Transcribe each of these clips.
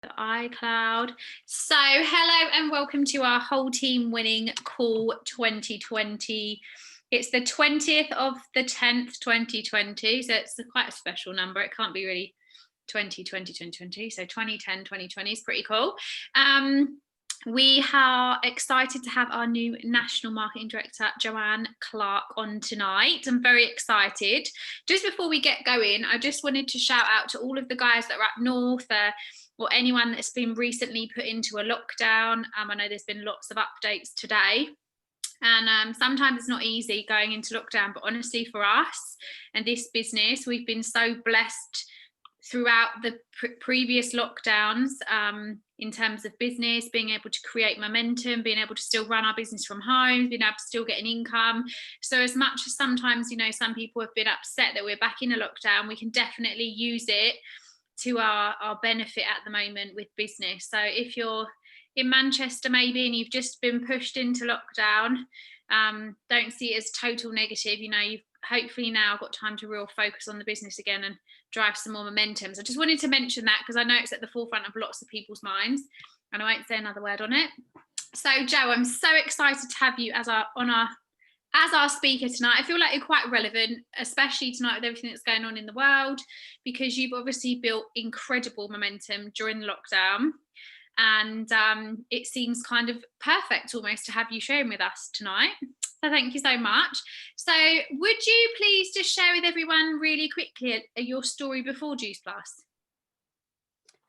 iCloud. So hello and welcome to our whole team winning call 2020. It's the 20th of the 10th 2020, so it's quite a special number. It can't be really 2020 2020, so 2010 2020 is pretty cool. We are excited to have our new National Marketing Director, Joanne Clark, on tonight. I'm very excited. Just before we get going, I just wanted to shout out to all of the guys that are up north, or anyone that's been recently put into a lockdown. I know there's been lots of updates today. And sometimes it's not easy going into lockdown, but honestly for us and this business, we've been so blessed throughout the previous lockdowns in terms of business, being able to create momentum, being able to still run our business from home, being able to still get an income. So as much as sometimes, some people have been upset that we're back in a lockdown, we can definitely use it to our benefit at the moment with business. So if you're in Manchester maybe and you've just been pushed into lockdown, don't see it as total negative. You've hopefully now got time to real focus on the business again and drive some more momentum. So I just wanted to mention that because I know it's at the forefront of lots of people's minds, and I won't say another word on it. So Jo, I'm so excited to have you as our speaker tonight. I feel like you're quite relevant, especially tonight with everything that's going on in the world, because you've obviously built incredible momentum during the lockdown, and it seems kind of perfect almost to have you sharing with us tonight. So thank you so much. So would you please just share with everyone really quickly your story before Juice Plus?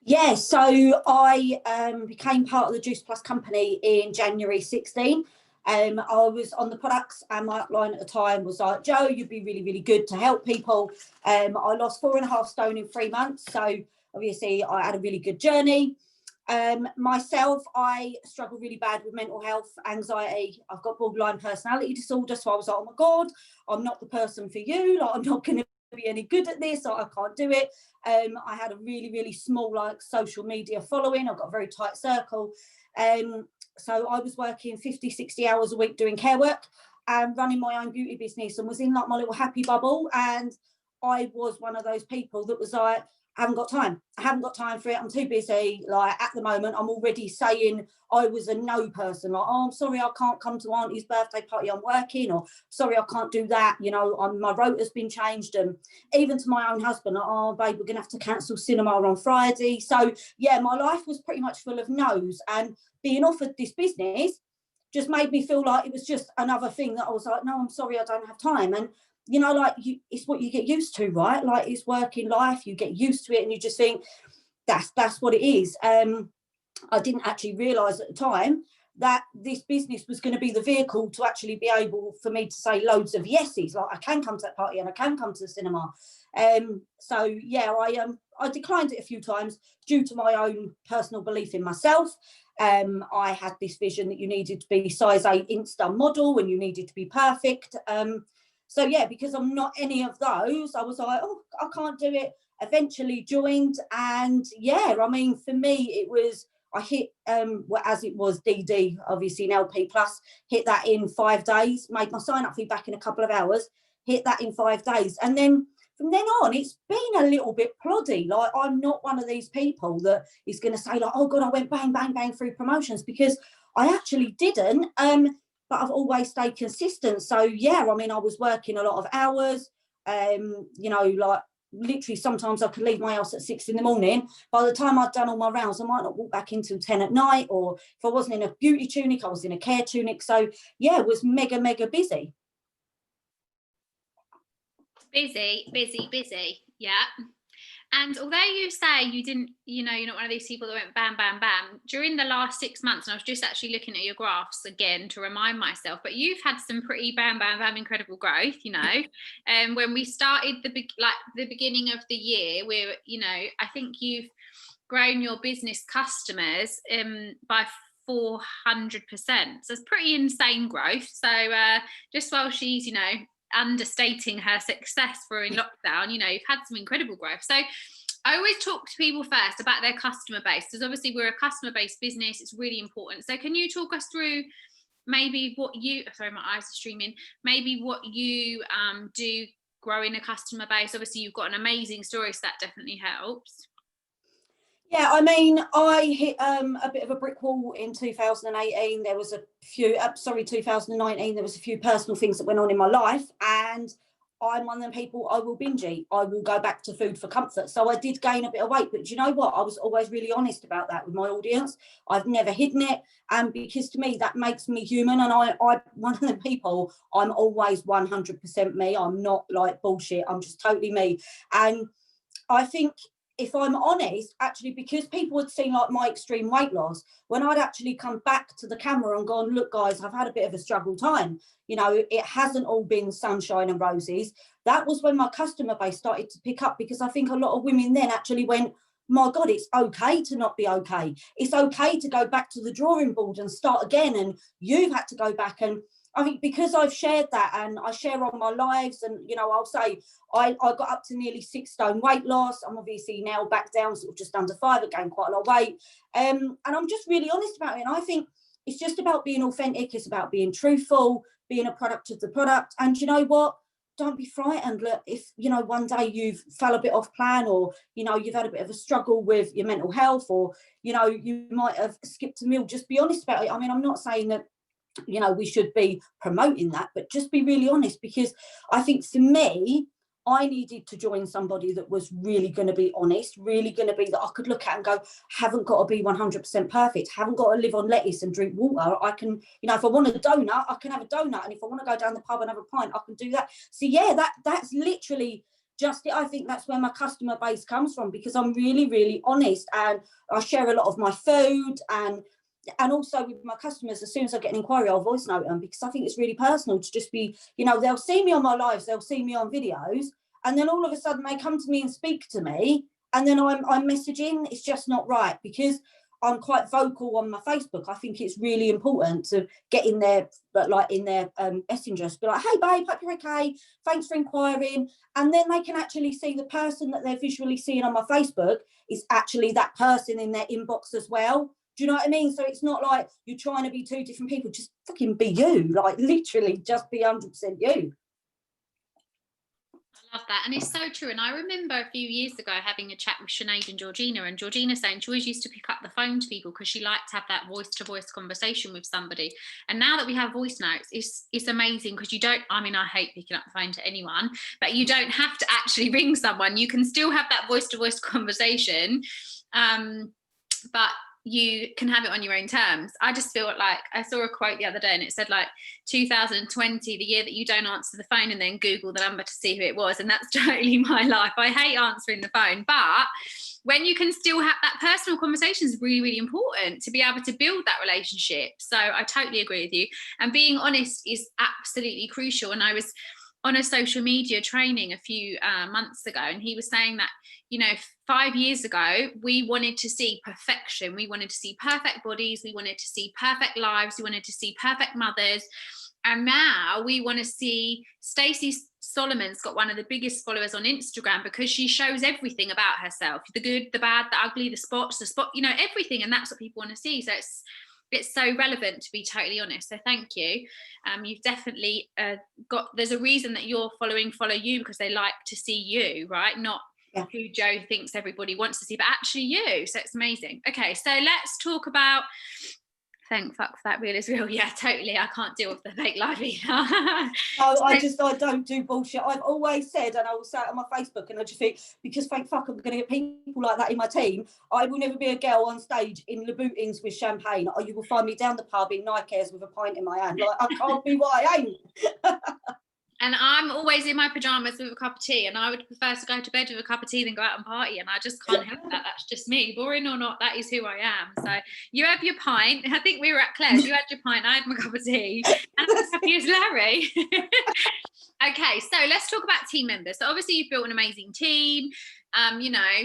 Yeah, so I became part of the Juice Plus company in January 16. I was on the products, and my upline at the time was like, Jo, you'd be really, really good to help people. I lost 4.5 stone in 3 months. So obviously I had a really good journey. Myself, I struggle really bad with mental health, anxiety. I've got borderline personality disorder. So I was like, oh my God, I'm not the person for you. Like, I'm not going to be any good at this. I can't do it. I had a really, really small social media following. I've got a very tight circle. So I was working 50, 60 hours a week doing care work and running my own beauty business, and was in my little happy bubble. And I was one of those people that was like, I haven't got time. I haven't got time for it. I'm too busy. Like, at the moment, I'm already saying I was a no person. Like, oh, I'm sorry, I can't come to Auntie's birthday party. I'm working. Or sorry, I can't do that. My rota's been changed. And even to my own husband, like, oh, babe, we're going to have to cancel cinema on Friday. So, yeah, my life was pretty much full of no's. And being offered this business just made me feel like it was just another thing that I was like, no, I'm sorry, I don't have time. And it's what you get used to, right? Like, it's working life, you get used to it, and you just think that's what it is. I didn't actually realise at the time that this business was going to be the vehicle to actually be able for me to say loads of yeses, like I can come to that party and I can come to the cinema. So yeah, I declined it a few times due to my own personal belief in myself. I had this vision that you needed to be size 8 Insta model and you needed to be perfect. So yeah, because I'm not any of those, I was like, oh, I can't do it. Eventually joined, and yeah, I mean, for me, it was, I hit, as it was DD, obviously an LP plus, hit that in 5 days, made my sign up fee back in a couple of hours, hit that in 5 days. And then from then on, it's been a little bit ploddy. Like, I'm not one of these people that is going to say like, oh God, I went bang, bang, bang through promotions, because I actually didn't. But I've always stayed consistent. So yeah, I mean, I was working a lot of hours, like literally sometimes I could leave my house at 6 in the morning. By the time I'd done all my rounds, I might not walk back until 10 at night, or if I wasn't in a beauty tunic, I was in a care tunic. So yeah, it was mega, mega busy. Busy. Yeah. And although you say you didn't, you're not one of these people that went bam, bam, bam, during the last 6 months, and I was just actually looking at your graphs again to remind myself, but you've had some pretty bam, bam, bam incredible growth, And when we started the beginning of the year, I think you've grown your business customers by 400%. So it's pretty insane growth. So just while she's, understating her success in lockdown, you've had some incredible growth. So I always talk to people first about their customer base, because obviously we're a customer-based business. It's really important. So can you talk us through maybe what you, sorry, my eyes are streaming, maybe what you do growing a customer base? Obviously you've got an amazing story, so that definitely helps. Yeah, I mean, I hit a bit of a brick wall in 2018. There was a few, 2019, there was a few personal things that went on in my life. And I'm one of them people, I will binge eat. I will go back to food for comfort. So I did gain a bit of weight. But do you know what? I was always really honest about that with my audience. I've never hidden it. And because to me, that makes me human. And I one of the people, I'm always 100% me. I'm not like bullshit. I'm just totally me. And I think if I'm honest, actually, because people had seen like my extreme weight loss, when I'd actually come back to the camera and gone, look, guys, I've had a bit of a struggle time. You know, it hasn't all been sunshine and roses. That was when my customer base started to pick up, because I think a lot of women then actually went, my God, it's okay to not be okay. It's okay to go back to the drawing board and start again. And you've had to go back. And I think because I've shared that, and I share on my lives, and, you know, I'll say I got up to nearly 6 stone weight loss. I'm obviously now back down sort of just under 5, again, quite a lot of weight. And I'm just really honest about it. And I think it's just about being authentic. It's about being truthful, being a product of the product. And you know what? Don't be frightened. Look, if, you know, one day you've fell a bit off plan, or, you know, you've had a bit of a struggle with your mental health, or, you know, you might have skipped a meal, just be honest about it. I mean, I'm not saying that, you know, we should be promoting that, but just be really honest, because I think for me, I needed to join somebody that was really going to be honest, really going to be that I could look at and go, haven't got to be 100% perfect, haven't got to live on lettuce and drink water. I can, you know, if I want a donut, I can have a donut. And if I want to go down the pub and have a pint, I can do that. So yeah, that's literally just it. I think that's where my customer base comes from, because I'm really, really honest, and I share a lot of my food, and also with my customers, as soon as I get an inquiry, I'll voice note them, because I think it's really personal to just be, you know, they'll see me on my lives, they'll see me on videos, and then all of a sudden they come to me and speak to me, and then I'm messaging. It's just not right, because I'm quite vocal on my Facebook. I think it's really important to get in there, but like in their messenger, be like, hey babe, hope you're okay, thanks for inquiring. And then they can actually see the person that they're visually seeing on my Facebook is actually that person in their inbox as well. Do you know what I mean? So it's not like you're trying to be 2 different people. Just fucking be you. Like, literally just be 100% you. I love that. And it's so true. And I remember a few years ago having a chat with Sinead and Georgina saying she always used to pick up the phone to people because she liked to have that voice-to-voice conversation with somebody. And now that we have voice notes, it's amazing, because you don't, I mean, I hate picking up the phone to anyone, but you don't have to actually ring someone. You can still have that voice-to-voice conversation. But you can have it on your own terms. I just feel like I saw a quote the other day, and it said like 2020, the year that you don't answer the phone and then Google the number to see who it was. And that's totally my life. I hate answering the phone, but when you can still have that personal conversation is really, really important to be able to build that relationship. So I totally agree with you. And being honest is absolutely crucial. And I was on a social media training a few months ago, and he was saying that, you know, 5 years ago, we wanted to see perfection. We wanted to see perfect bodies. We wanted to see perfect lives. We wanted to see perfect mothers. And now we want to see, Stacey Solomon's got one of the biggest followers on Instagram, because she shows everything about herself, the good, the bad, the ugly, the spots, you know, everything. And that's what people want to see. So it's so relevant to be totally honest. So thank you. You've definitely there's a reason that your following follow you, because they like to see you, right? Not who Joe thinks everybody wants to see, but actually you. So it's amazing. Okay, so let's talk about, thank fuck for that, real is real. Yeah, totally. I can't deal with the fake life either. No, I don't do bullshit. I've always said, and I will say it on my Facebook, and I just think, because thank fuck I'm going to get people like that in my team, I will never be a girl on stage in Louboutins with champagne, or you will find me down the pub in Nikes with a pint in my hand. Like, I can't be what I ain't. And I'm always in my pajamas with a cup of tea, and I would prefer to go to bed with a cup of tea than go out and party, and I just can't help that. That's just me. Boring or not, that is who I am. So you have your pint. I think we were at Claire's. You had your pint. I had my cup of tea. And I'm as happy as Larry. Okay, so let's talk about team members. So obviously you've built an amazing team. You know,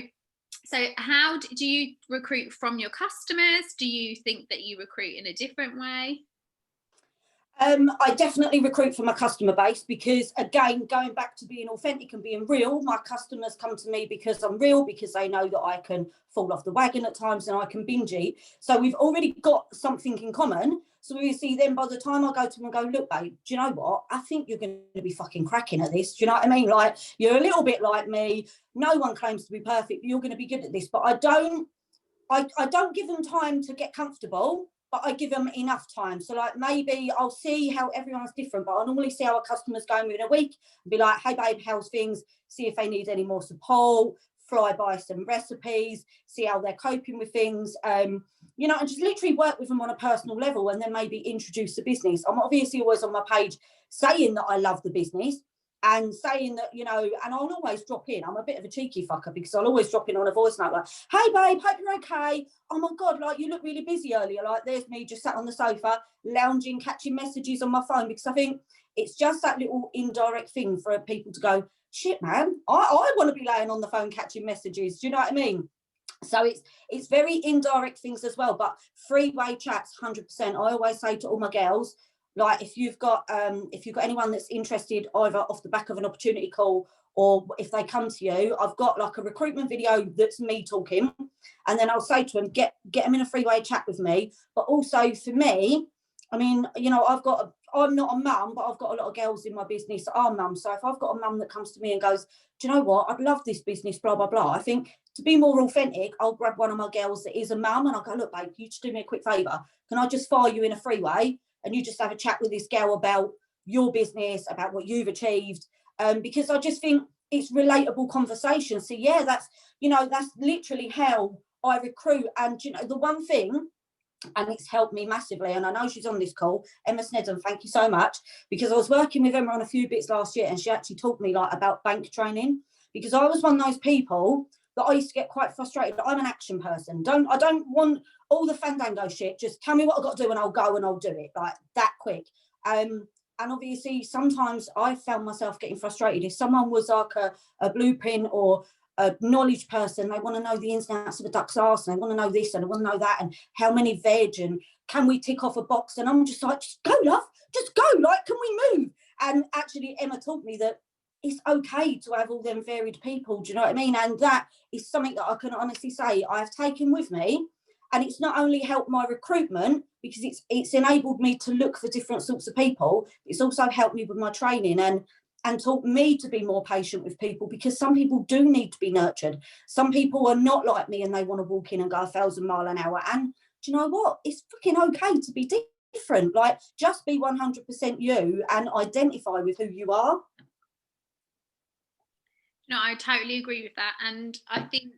so how do you recruit from your customers? Do you think that you recruit in a different way? I definitely recruit for my customer base, because again, going back to being authentic and being real, my customers come to me because I'm real, because they know that I can fall off the wagon at times and I can binge eat. So we've already got something in common. So we see then by the time I go to them and go, look, babe, do you know what? I think you're going to be fucking cracking at this. Do you know what I mean? Like, you're a little bit like me. No one claims to be perfect, but you're going to be good at this. But I don't I don't give them time to get comfortable, but I give them enough time. So like maybe I'll see how everyone's different, but I normally see how a customer's going within a week and be like, hey babe, how's things? See if they need any more support, fly by some recipes, see how they're coping with things, you know, and just literally work with them on a personal level, and then maybe introduce the business. I'm obviously always on my page saying that I love the business and saying that, you know, and I'll always drop in. I'm a bit of a cheeky fucker because I'll always drop in on a voice note like, hey babe, hope you're okay. Oh my God, like you look really busy earlier. Like there's me just sat on the sofa, lounging, catching messages on my phone, because I think it's just that little indirect thing for people to go, shit man, I want to be laying on the phone catching messages. Do you know what I mean? So it's very indirect things as well, but three-way chats, 100%. I always say to all my girls, like if you've got anyone that's interested either off the back of an opportunity call, or if they come to you, I've got like a recruitment video that's me talking, and then I'll say to them, get them in a three-way chat with me. But also for me, I mean, you know, I'm not a mum, but I've got a lot of girls in my business that are mums. So if I've got a mum that comes to me and goes, do you know what, I'd love this business, blah, blah, blah. I think to be more authentic, I'll grab one of my girls that is a mum and I'll go, look, babe, you just do me a quick favour. Can I just fire you in a freeway and you just have a chat with this girl about your business, about what you've achieved? Because I just think it's relatable conversation. So yeah, that's literally how I recruit. And, you know, the one thing, and it's helped me massively, and I know she's on this call, Emma Snedden, thank you so much, because I was working with Emma on a few bits last year and she actually taught me like about bank training, because I was one of those people that I used to get quite frustrated. I'm an action person. I don't want all the fandango shit. Just tell me what I've got to do and I'll go and I'll do it like that quick. And obviously sometimes I found myself getting frustrated if someone was like a blueprint or a knowledge person. They want to know the ins and outs of a duck's arse, and they want to know this and they want to know that, and how many veg, and can we tick off a box? And I'm just like, just go, love, just go, like, can we move? And actually Emma taught me that it's okay to have all them varied people, do you know what I mean? And that is something that I can honestly say I've taken with me, and it's not only helped my recruitment because it's enabled me to look for different sorts of people, it's also helped me with my training and taught me to be more patient with people, because some people do need to be nurtured. Some people are not like me and they want to walk in and go 1,000 miles an hour. And do you know what? It's fucking okay to be different. Like, just be 100% you and identify with who you are. No, I totally agree with that. And I think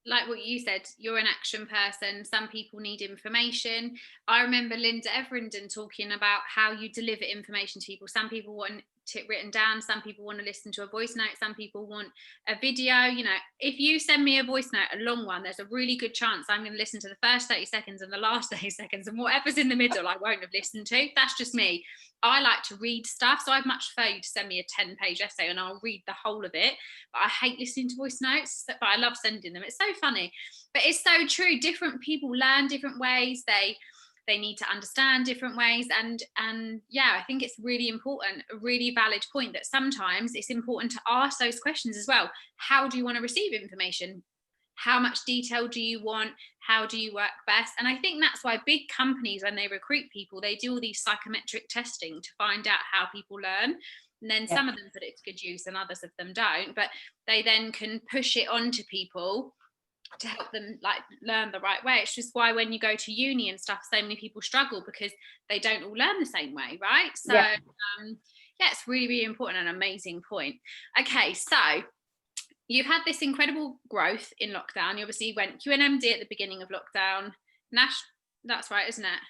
like what you said, you're an action person. Some people need information. I remember Linda Everenden talking about how you deliver information to people. Some people want it written down. Some people want to listen to a voice note. Some people want a video. You know, if you send me a voice note, a long one, there's a really good chance I'm going to listen to the first 30 seconds and the last 30 seconds, and whatever's in the middle I won't have listened to. That's just me. I like to read stuff, so I'd much prefer you to send me a 10-page essay and I'll read the whole of it. But I hate listening to voice notes, but I love sending them. It's so funny, but it's so true. Different people learn different ways. They need to understand different ways, and yeah, I think it's really important, a really valid point, that sometimes it's important to ask those questions as well. How do you want to receive information? How much detail do you want? How do you work best? And I think that's why big companies, when they recruit people, they do all these psychometric testing to find out how people learn. And then some of them put it to good use and others of them don't, but they then can push it on to people to help them like learn the right way. It's just why when you go to uni and stuff, so many people struggle because they don't all learn the same way, right? So yeah, it's really, really important, an amazing point. Okay, so you've had this incredible growth in lockdown. You obviously went QNMD at the beginning of lockdown. That's right, isn't it?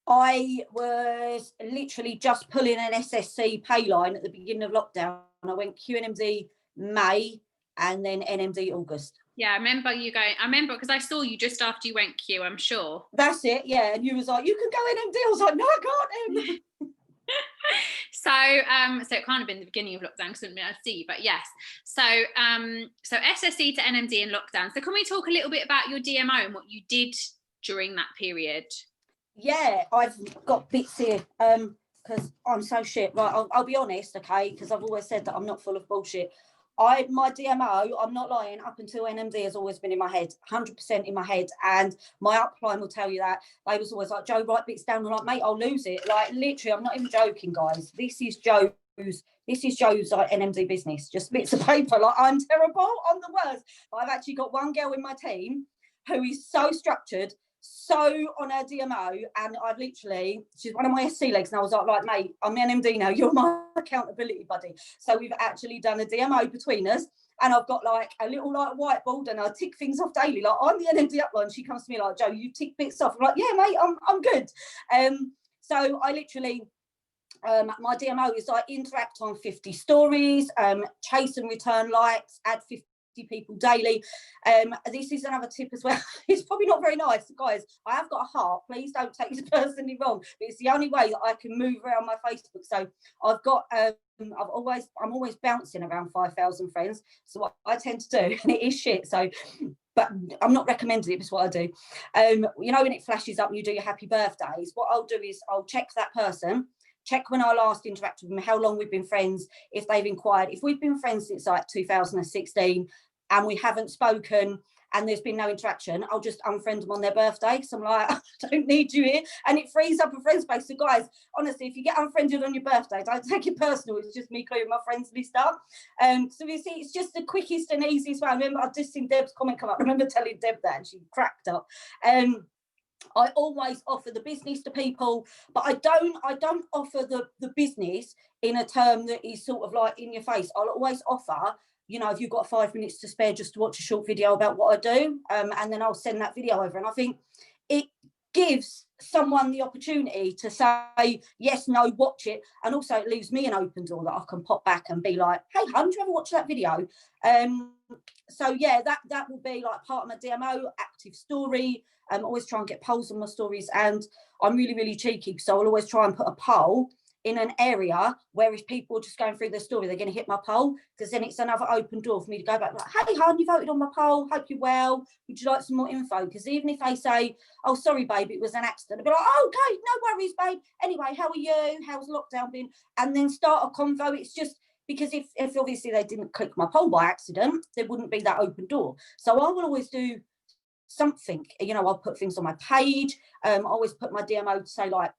I was literally just pulling an SSC pay line at the beginning of lockdown. I went QNMD May and then NMD August. Yeah, I remember you going. I remember because I saw you just after you went Q, I'm sure. That's it, yeah. And you was like, you can go NMD. I was like, no, I can't. So it can't have been the beginning of lockdown because I didn't see, but yes. So SSC to NMD in lockdown. So can we talk a little bit about your DMO and what you did during that period? Yeah, I've got bits here because I'm so shit. Right, I'll be honest, okay, because I've always said that I'm not full of bullshit. My DMO, I'm not lying, up until NMD has always been in my head, 100% in my head. And my upline will tell you that. They was always like, Jo, write bits down. I'm like, mate, I'll lose it. Like, literally, I'm not even joking, guys. This is Jo's like NMD business, just bits of paper. Like, I'm terrible, I'm the worst. But I've actually got one girl in my team who is so structured, so on her DMO, and I've literally, she's one of my SC legs, and I was like, mate, I'm the NMD now, you're my accountability buddy. So we've actually done a DMO between us, and I've got like a little like whiteboard, and I tick things off daily. Like, I'm the NMD upline. She comes to me like, Jo, you tick bits off. I'm like, yeah, mate, I'm good. So I literally, my DMO is like interact on 50 stories, chase and return likes, add 50 people daily. This is another tip as well. It's probably not very nice, guys. I have got a heart, please don't take this personally wrong, but it's the only way that I can move around my Facebook. So I've got I'm always bouncing around 5,000 friends. So what I tend to do, and it is shit, so but I'm not recommending it, it's what I do. You know, when it flashes up and you do your happy birthdays, what I'll do is I'll check that person, check when I last interacted with them, how long we've been friends, if they've inquired. If we've been friends since like 2016 and we haven't spoken and there's been no interaction, I'll just unfriend them on their birthday. So I'm like, I don't need you here. And it frees up a friend space. So guys, honestly, if you get unfriended on your birthday, don't take it personal. It's just me clearing my friends list up. So you see, it's just the quickest and easiest way. I remember I've just seen Deb's comment come up. I remember telling Deb that and she cracked up. I always offer the business to people, but I don't offer the business in a term that is sort of like in your face. I'll always offer, you know, if you've got 5 minutes to spare just to watch a short video about what I do, and then I'll send that video over. And I think it gives someone the opportunity to say yes, no, watch it, and also it leaves me an open door that I can pop back and be like, hey hun, do you ever watch that video? So yeah, that will be like part of my DMO, active story. Always try and get polls on my stories, and I'm really cheeky, so I'll always try and put a poll in an area where if people are just going through their story, they're going to hit my poll, because then it's another open door for me to go back like, hey hon, you voted on my poll, hope you're well, would you like some more info? Because even if they say, oh sorry babe, it was an accident, I'll be like, oh, okay, no worries babe, anyway, how are you, how's lockdown been? And then start a convo. It's just because if obviously they didn't click my poll by accident, there wouldn't be that open door. So I will always do something, you know, I'll put things on my page. I always put my DMO to say like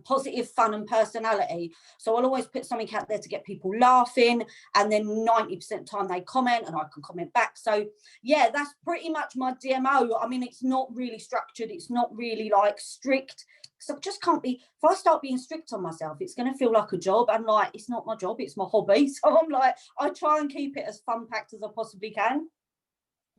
positive, fun and personality. So I'll always put something out there to get people laughing, and then 90% of the time they comment and I can comment back. So yeah, that's pretty much my DMO. I mean, it's not really structured, it's not really like strict, because I just can't be, if I start being strict on myself, it's going to feel like a job, and like, it's not my job, it's my hobby. So I'm like, I try and keep it as fun packed as I possibly can.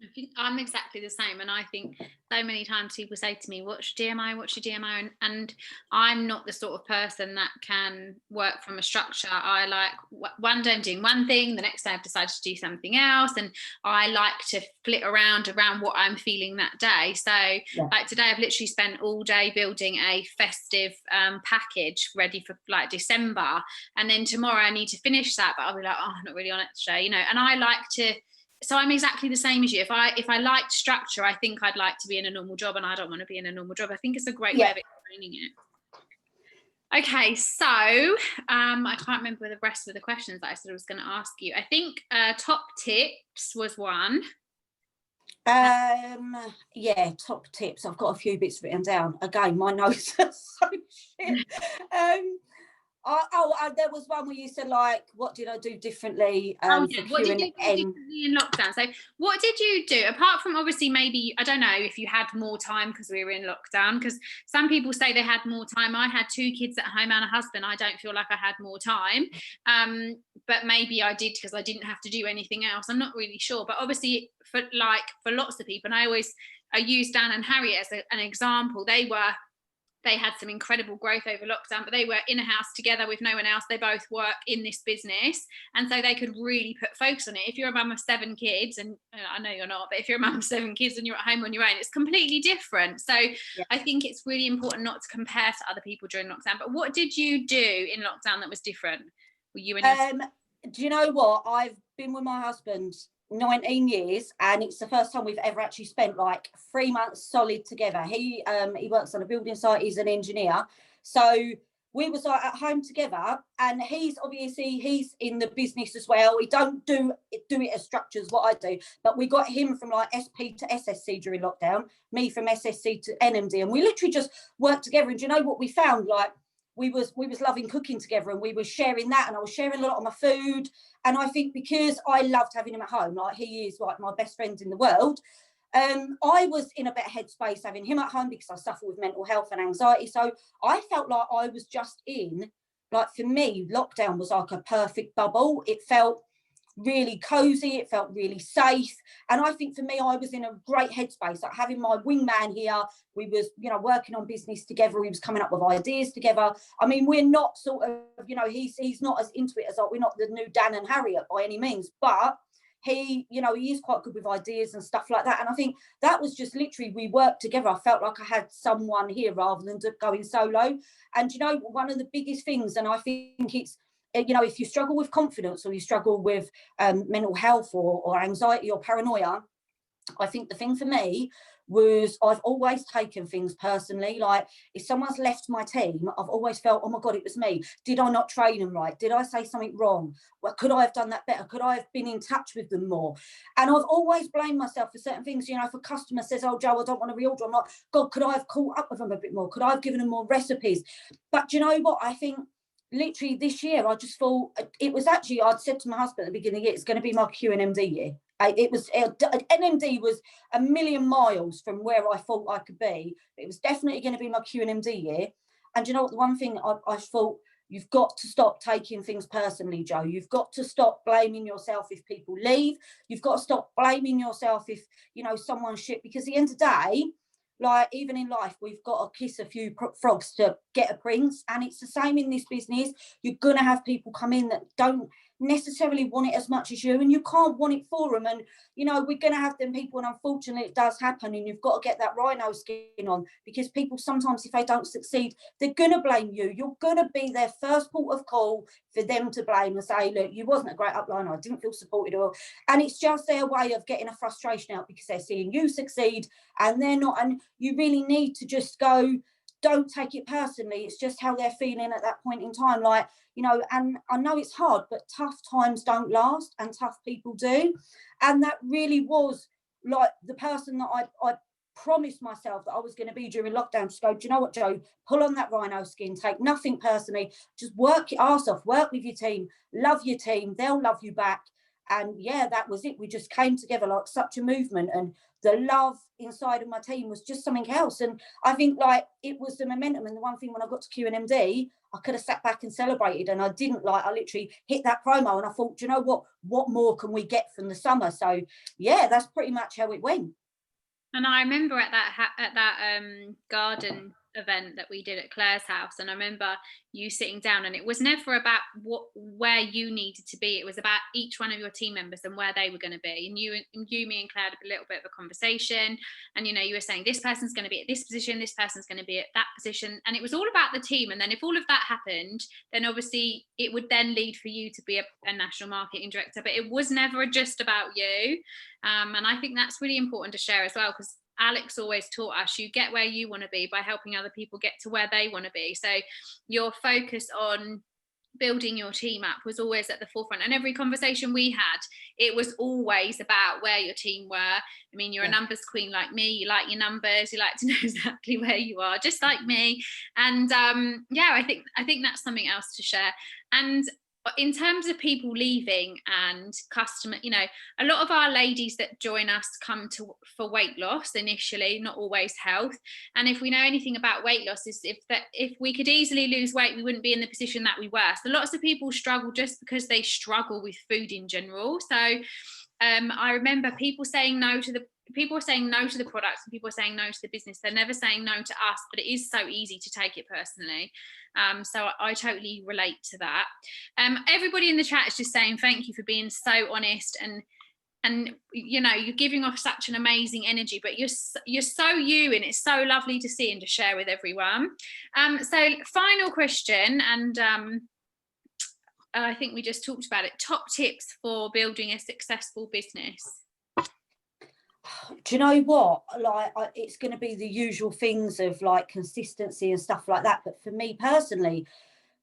I think I'm exactly the same, and I think so many times people say to me, what's your DMO, and I'm not the sort of person that can work from a structure. I like one day I'm doing one thing, the next day I've decided to do something else, and I like to flit around what I'm feeling that day. So yeah. Like today I've literally spent all day building a festive package ready for like December, and then tomorrow I need to finish that, but I'll be like, oh, I'm not really on it today, you know. And I like to, so I'm exactly the same as you. If I liked structure, I think I'd like to be in a normal job, and I don't want to be in a normal job. I think it's a great way of explaining it. Okay, so I can't remember the rest of the questions that I said I was going to ask you. I think top tips was one. Yeah, top tips. I've got a few bits written down. Again, my notes are so shit. There was one where you said like, what did I do differently? What did you do differently in lockdown? So what did you do, apart from obviously maybe, I don't know if you had more time because we were in lockdown, because some people say they had more time. I had 2 kids at home and a husband. I don't feel like I had more time, but maybe I did because I didn't have to do anything else. I'm not really sure, but obviously for lots of people, and I use Dan and Harriet as an example. They had some incredible growth over lockdown, but they were in a house together with no one else. They both work in this business, and so they could really put focus on it. If you're a mum of 7 kids, and I know you're not, but if you're a mum of 7 kids and you're at home on your own, it's completely different. So yeah. I think it's really important not to compare to other people during lockdown. But what did you do in lockdown that was different? Were you in do you know what? I've been with my husband 19 years, and it's the first time we've ever actually spent like 3 months solid together. He works on a building site, he's an engineer, so we was like at home together, and he's in the business as well. He don't do it as structured as what I do, but we got him from like SP to SSC during lockdown, me from SSC to NMD, and we literally just worked together. And do you know what we found? Like we was loving cooking together, and we were sharing that, and I was sharing a lot of my food. And I think because I loved having him at home, like he is like my best friend in the world, I was in a better headspace having him at home because I suffer with mental health and anxiety. So I felt like I was just in, like for me, lockdown was like a perfect bubble. It felt really cozy, it felt really safe, and I think for me I was in a great headspace, like having my wingman here. We was, you know, working on business together, we was coming up with ideas together. I mean, we're not sort of, you know, he's not as into it as, like, we're not the new Dan and Harriet by any means, but he, you know, he is quite good with ideas and stuff like that. And I think that was just literally, we worked together. I felt like I had someone here rather than going solo. And you know, one of the biggest things, and I think it's, you know, if you struggle with confidence or you struggle with mental health or anxiety or paranoia, I think the thing for me was I've always taken things personally. Like if someone's left my team, I've always felt, oh my God, it was me. Did I not train them right? Did I say something wrong? Well, could I have done that better? Could I have been in touch with them more? And I've always blamed myself for certain things. You know, if a customer says, oh, Jo, I don't want to reorder, I'm like, God, could I have caught up with them a bit more? Could I have given them more recipes? But do you know what? I think literally this year, I just thought, it was actually, I'd said to my husband at the beginning of the year, it's going to be my QNMD year. It was, NMD was a million miles from where I thought I could be. It was definitely going to be my QNMD year. And you know what, the one thing I thought, you've got to stop taking things personally, Jo. You've got to stop blaming yourself if people leave. You've got to stop blaming yourself if, you know, someone's shit, because at the end of the day, like even in life, we've got to kiss a few frogs to get a prince. And it's the same in this business. You're going to have people come in that don't necessarily want it as much as you, and you can't want it for them. And, you know, we're going to have them people, and unfortunately it does happen, and you've got to get that rhino skin on, because people sometimes, if they don't succeed, they're going to blame you. You're going to be their first port of call for them to blame and say, look, you wasn't a great upline, I didn't feel supported, or, and it's just their way of getting a frustration out because they're seeing you succeed and they're not. And you really need to just go, don't take it personally. It's just how they're feeling at that point in time. Like, you know, and I know it's hard, but tough times don't last and tough people do. And that really was like the person that I promised myself that I was going to be during lockdown. Just go, do you know what, Jo? Pull on that rhino skin, take nothing personally, just work your arse off, work with your team, love your team, they'll love you back. And yeah, that was it. We just came together like such a movement, and the love inside of my team was just something else. And I think like it was the momentum. And the one thing, when I got to QNMD, I could have sat back and celebrated, and I didn't. Like, I literally hit that promo and I thought, do you know what more can we get from the summer? So yeah, that's pretty much how it went. And I remember at that garden event that we did at Claire's house, and I remember you sitting down, and it was never about where you needed to be. It was about each one of your team members and where they were going to be. And you, me, and Claire had a little bit of a conversation. And you know, you were saying this person's going to be at this position, this person's going to be at that position, and it was all about the team. And then if all of that happened, then obviously it would then lead for you to be a national marketing director. But it was never just about you. And I think that's really important to share as well, because Alex always taught us, you get where you want to be by helping other people get to where they want to be. So your focus on building your team up was always at the forefront. And every conversation we had, it was always about where your team were. I mean, you're a numbers queen like me. You like your numbers. You like to know exactly where you are, just like me. And yeah, I think that's something else to share. And in terms of people leaving and customer, you know, a lot of our ladies that join us come for weight loss initially, not always health. And if we know anything about weight loss, is if we could easily lose weight, we wouldn't be in the position that we were. So lots of people struggle just because they struggle with food in general. So I remember people saying no to the products, and people are saying no to the business. They're never saying no to us, but it is so easy to take it personally. So I totally relate to that. Everybody in the chat is just saying thank you for being so honest, and you know, you're giving off such an amazing energy, but you're so you, and it's so lovely to see and to share with everyone. So final question, and I think we just talked about it. Top tips for building a successful business. Do you know what? Like, it's going to be the usual things of like consistency and stuff like that. But for me personally,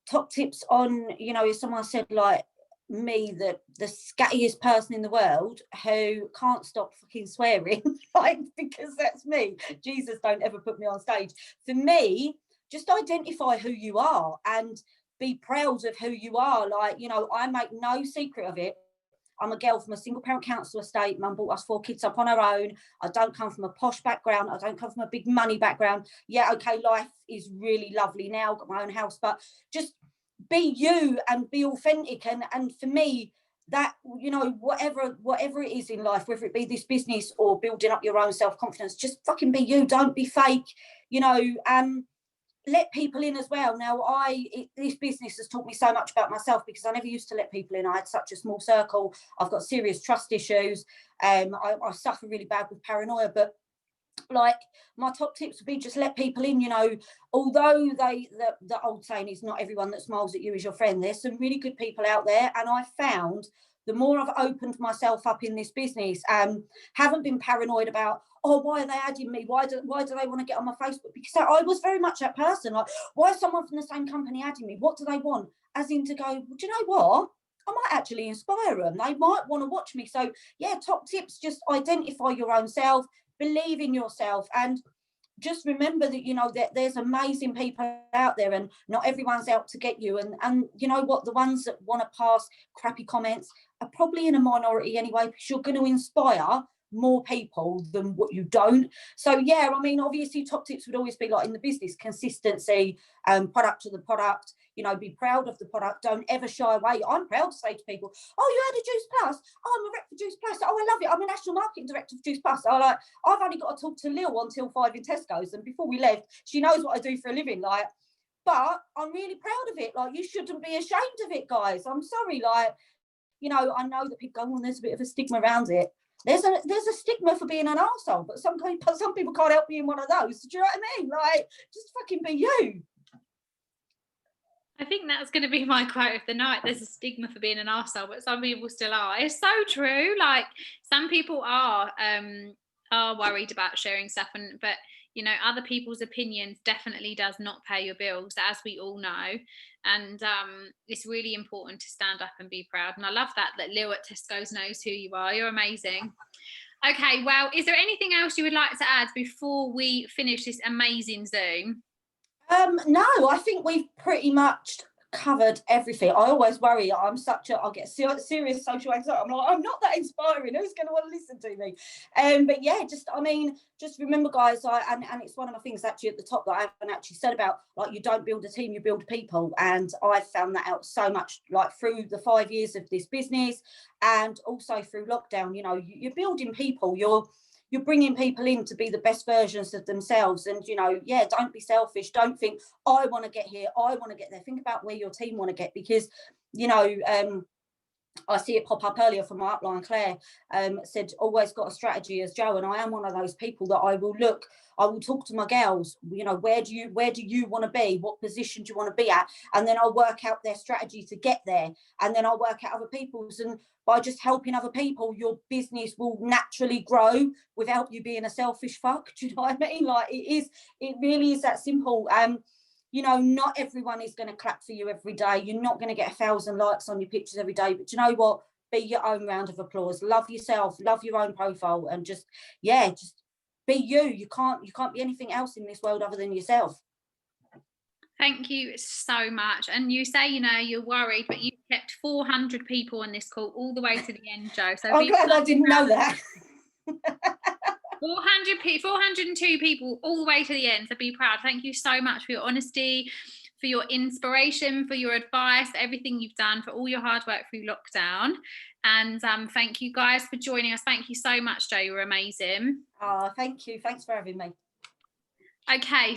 top tips on, you know, if someone said like me, that the scattiest person in the world who can't stop fucking swearing, like, because that's me. Jesus, don't ever put me on stage. For me, just identify who you are and be proud of who you are. Like, you know, I make no secret of it. I'm a girl from a single parent council estate. Mum brought us 4 kids up on her own. I don't come from a posh background. I don't come from a big money background. Yeah, okay, life is really lovely now, got my own house, but just be you and be authentic. And for me, that, you know, whatever it is in life, whether it be this business or building up your own self-confidence, just fucking be you. Don't be fake, you know. Let people in as well. Now, this business has taught me so much about myself, because I never used to let people in. I had such a small circle. I've got serious trust issues. I suffer really bad with paranoia, but like, my top tips would be just let people in, you know. Although the old saying is not everyone that smiles at you is your friend, there's some really good people out there. And I found the more I've opened myself up in this business, haven't been paranoid about, oh, why are they adding me? Why do they want to get on my Facebook? Because I was very much that person, like, why is someone from the same company adding me? What do they want? As in to go, well, do you know what? I might actually inspire them. They might want to watch me. So yeah, top tips, just identify your own self, believe in yourself, and just remember that, you know, that there's amazing people out there, and not everyone's out to get you. And you know what, the ones that want to pass crappy comments are probably in a minority anyway, because you're going to inspire more people than what you don't. So yeah, I mean, obviously top tips would always be, like in the business, consistency, product to the product, you know, be proud of the product, don't ever shy away. I'm proud to say to people, oh, you had a Juice Plus? Oh, I'm a rep for Juice Plus. Oh, I love it. I'm a national marketing director for Juice Plus. I've only got to talk to Lil until 5 in Tesco's, and before we left, she knows what I do for a living, like, but I'm really proud of it. Like, you shouldn't be ashamed of it, guys. I'm sorry, like, you know, I know that people go, well, there's a bit of a stigma around it. There's a stigma for being an arsehole, but some people can't help being one of those. Do you know what I mean? Like, just fucking be you. I think that's going to be my quote of the night. There's a stigma for being an arsehole, but some people still are. It's so true. Like, some people are worried about sharing stuff, but you know, other people's opinions definitely does not pay your bills, as we all know. And it's really important to stand up and be proud. And I love that Lil at Tesco's knows who you are. You're amazing. Okay, well, is there anything else you would like to add before we finish this amazing Zoom? No, I think we've pretty much covered everything. I always worry, I'll get serious social anxiety. I'm like, I'm not that inspiring. Who's going to want to listen to me? But yeah, just remember, guys, and it's one of my things actually at the top that I haven't actually said about, like, you don't build a team, you build people. And I've found that out so much, like, through the 5 years of this business, and also through lockdown. You know, you're building people, you're bringing people in to be the best versions of themselves. And, you know, yeah, don't be selfish. Don't think, I want to get here, I want to get there. Think about where your team want to get, because, you know, I see it pop up earlier from my upline, Claire, said, always got a strategy as Jo. And I am one of those people that I will talk to my girls, you know, where do you want to be? What position do you want to be at? And then I'll work out their strategy to get there. And then I'll work out other people's. And by just helping other people, your business will naturally grow without you being a selfish fuck. Do you know what I mean? Like, it really is that simple. You know, not everyone is going to clap for you every day. You're not going to get 1,000 likes on your pictures every day. But you know what? Be your own round of applause. Love yourself. Love your own profile, and just be you. You can't be anything else in this world other than yourself. Thank you so much. And you say, you know, you're worried, but you kept 400 people on this call all the way to the end, Jo. So I'm glad I didn't know that. 402 people all the way to the end, so be proud. Thank you so much for your honesty, for your inspiration, for your advice, everything you've done, for all your hard work through lockdown. And thank you guys for joining us. Thank you so much, Jo. You were amazing. Thank you. Thanks for having me. Okay.